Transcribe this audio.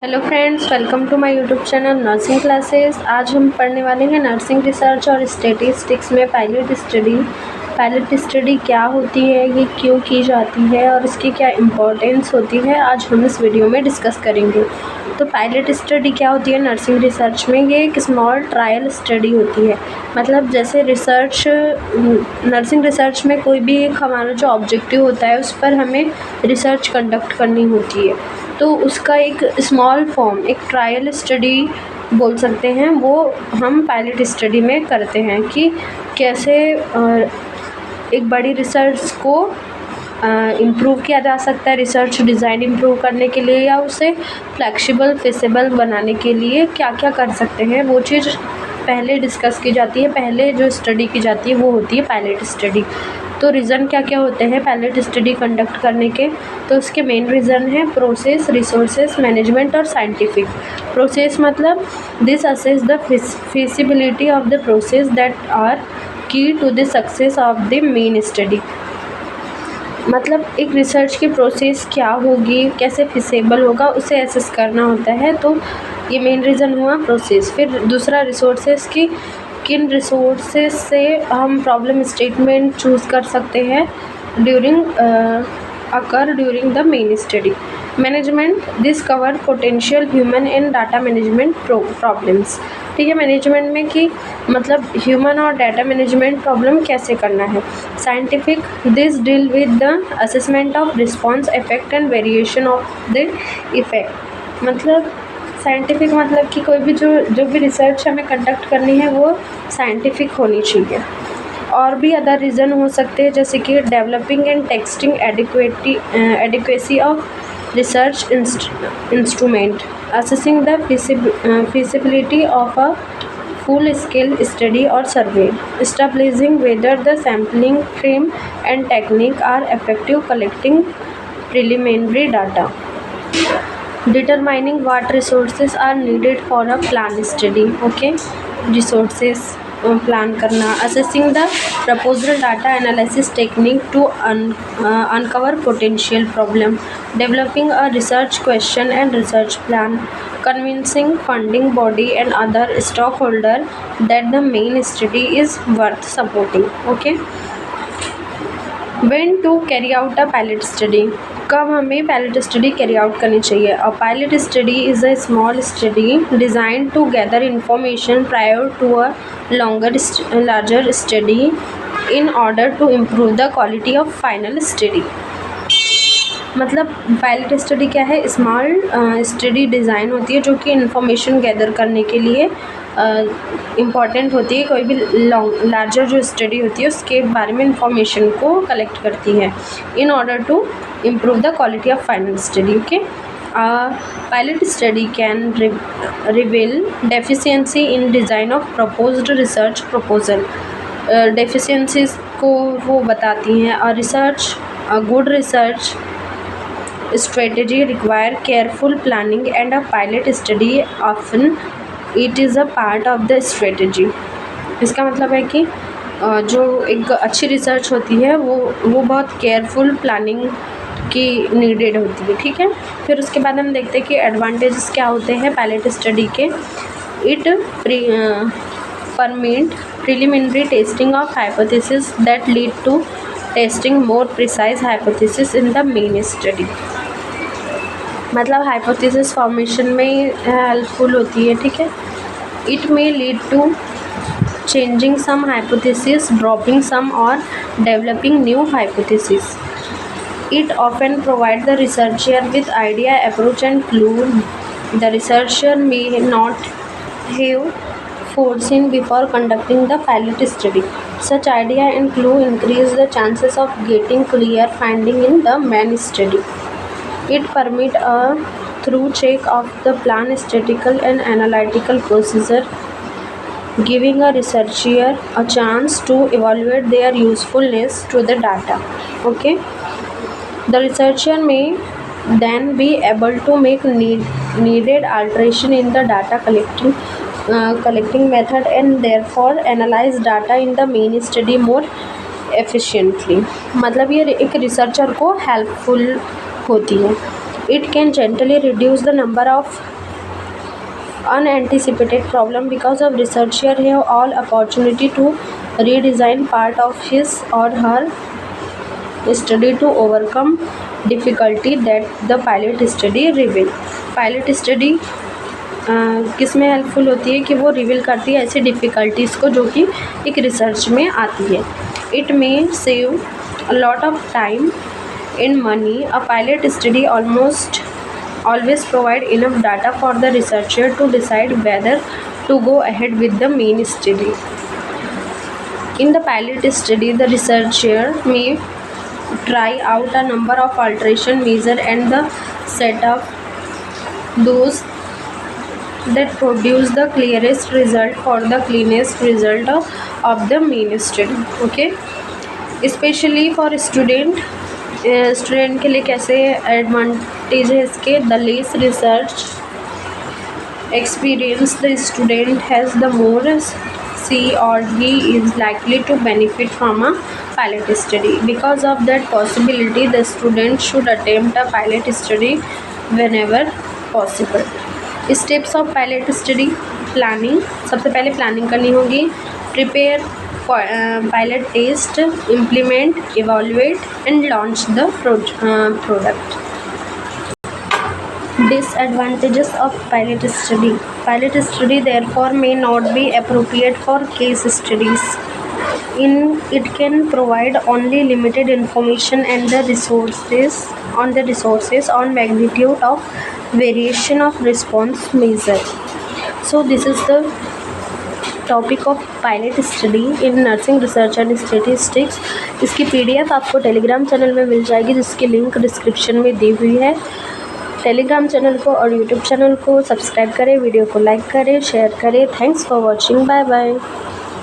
Hello friends, welcome to my YouTube channel nursing classes. आज हम पढ़ने वाले हैं नर्सिंग रिसर्च और स्टैटिस्टिक्स में पायलट स्टडी। पायलट स्टडी क्या होती है, ये क्यों की जाती है और इसकी क्या इम्पोर्टेंस होती है, आज हम इस वीडियो में डिस्कस करेंगे। तो पायलट स्टडी क्या होती है नर्सिंग रिसर्च में? ये एक स्मॉल ट्रायल स्टडी होती है। मतलब जैसे नर्सिंग रिसर्च में कोई भी एक हमारा जो ऑब्जेक्टिव होता है उस पर हमें रिसर्च कंडक्ट करनी होती है, तो उसका एक स्मॉल फॉर्म, एक ट्रायल स्टडी बोल सकते हैं, वो हम पायलट स्टडी में करते हैं कि कैसे एक बड़ी रिसर्च को इम्प्रूव किया जा सकता है, रिसर्च डिज़ाइन इम्प्रूव करने के लिए या उसे फ्लेक्सिबल फिजिबल बनाने के लिए क्या क्या कर सकते हैं, वो चीज़ पहले डिस्कस की जाती है। पहले जो स्टडी की जाती है वो होती है पायलट स्टडी। तो रीज़न क्या क्या होते हैं पायलट स्टडी कंडक्ट करने के? तो उसके मेन रीज़न है प्रोसेस, रिसोर्सेज मैनेजमेंट और साइंटिफिक। प्रोसेस मतलब this assess the feasibility of the process that are key to the success of the main study. मतलब एक रिसर्च की प्रोसेस क्या होगी, कैसे फिजिबल होगा, उसे एसेस करना होता है। तो ये मेन रीज़न हुआ प्रोसेस। फिर दूसरा रिसोर्सेज की, किन रिसोर्सेज से हम प्रॉब्लम स्टेटमेंट चूज़ कर सकते हैं during the main study. Management this cover potential human and data management problems. ठीक है, मैनेजमेंट में कि मतलब ह्यूमन और डाटा मैनेजमेंट प्रॉब्लम कैसे करना है। Scientific this deal with the assessment of response effect and variation of the effect. मतलब साइंटिफिक मतलब कि कोई भी जो भी रिसर्च हमें कंडक्ट करनी है वो साइंटिफिक होनी चाहिए। और भी अदर रीज़न हो सकते हैं, जैसे कि developing and testing adequacy of research instrument, assessing the feasibility of a full scale study और survey, establishing whether the sampling frame and technique are effective collecting preliminary data, determining what resources are needed for a plan study. Okay, resources plan करना, assessing the proposal data analysis technique to uncover potential problem, developing a research question and research plan, convincing funding body and other stakeholder that the main study is worth supporting. Okay, when to carry out a pilot study? कब हमें pilot study carry out करनी चाहिए? A pilot study is a small study design to gather information prior to a larger study in order to improve the quality of final study. मतलब pilot study क्या है? Small study design होती है जो कि information gather करने के लिए इम्पॉर्टेंट होती है। कोई भी लार्जर जो स्टडी होती है उसके बारे में इंफॉर्मेशन को कलेक्ट करती है in order to improve the quality of final study. Okay, pilot study can reveal deficiency in design of proposed research proposal. Deficiencies को वो बताती हैं। और research good research strategy require careful planning and a pilot study often it is a part of the strategy. इसका मतलब है कि जो एक अच्छी रिसर्च होती है वो बहुत केयरफुल प्लानिंग की नीडेड होती है। ठीक है, फिर उसके बाद हम देखते हैं कि एडवांटेजेस क्या होते हैं पायलट स्टडी के। It permit preliminary testing of hypothesis that lead to testing more precise hypothesis in the main study. मतलब हाइपोथेसिस फॉर्मेशन में हेल्पफुल होती है। ठीक है, it may lead to changing some hypothesis, dropping some or developing new hypothesis. It often provides the researcher with idea, approach and clue the researcher may not have foreseen before conducting the pilot study. Such idea and clue increase the chances of getting clear finding in the main study. It permits a thorough check of the plan statistical and analytical procedure, giving a researcher a chance to evaluate their usefulness to the data. Okay, the researcher may then be able to make needed alteration in the data collecting method and therefore analyze data in the main study more efficiently. मतलब ये एक researcher को helpful होती है। It can gently reduce the number of unanticipated problem because of researcher have all opportunity to redesign part of his or her study to overcome difficulty that the pilot study reveal. Pilot study किस में helpful होती है कि वो reveal करती है ऐसी difficulties को जो कि एक रिसर्च में आती है. It may save a lot of time in money. A pilot study almost always provide enough data for the researcher to decide whether to go ahead with the main study. In the pilot study, the researcher may try out a number of alteration measure and the set up those that produce the clearest result for the cleanest result of the main study. Okay, especially for student के लिए कैसे advantage है इसके. The less research experience the student has the more she और he is likely to benefit from a pilot study. Because of that possibility the student should attempt a pilot study whenever possible. Steps of pilot study. Planning. सबसे पहले planning करनी होगी. Prepare pilot test, implement, evaluate and launch the product. Disadvantages of pilot study. Pilot study therefore may not be appropriate for case studies. It can provide only limited information and the resources on magnitude of variation of response measure. So this is the topic of pilot study in nursing research and statistics. इसकी PDF आपको Telegram channel में मिल जाएगी जिसकी link description में दी हुई है. Telegram channel को और यूट्यूब चैनल को सब्सक्राइब करें, वीडियो को लाइक करें, शेयर करें. Thanks for watching. Bye bye.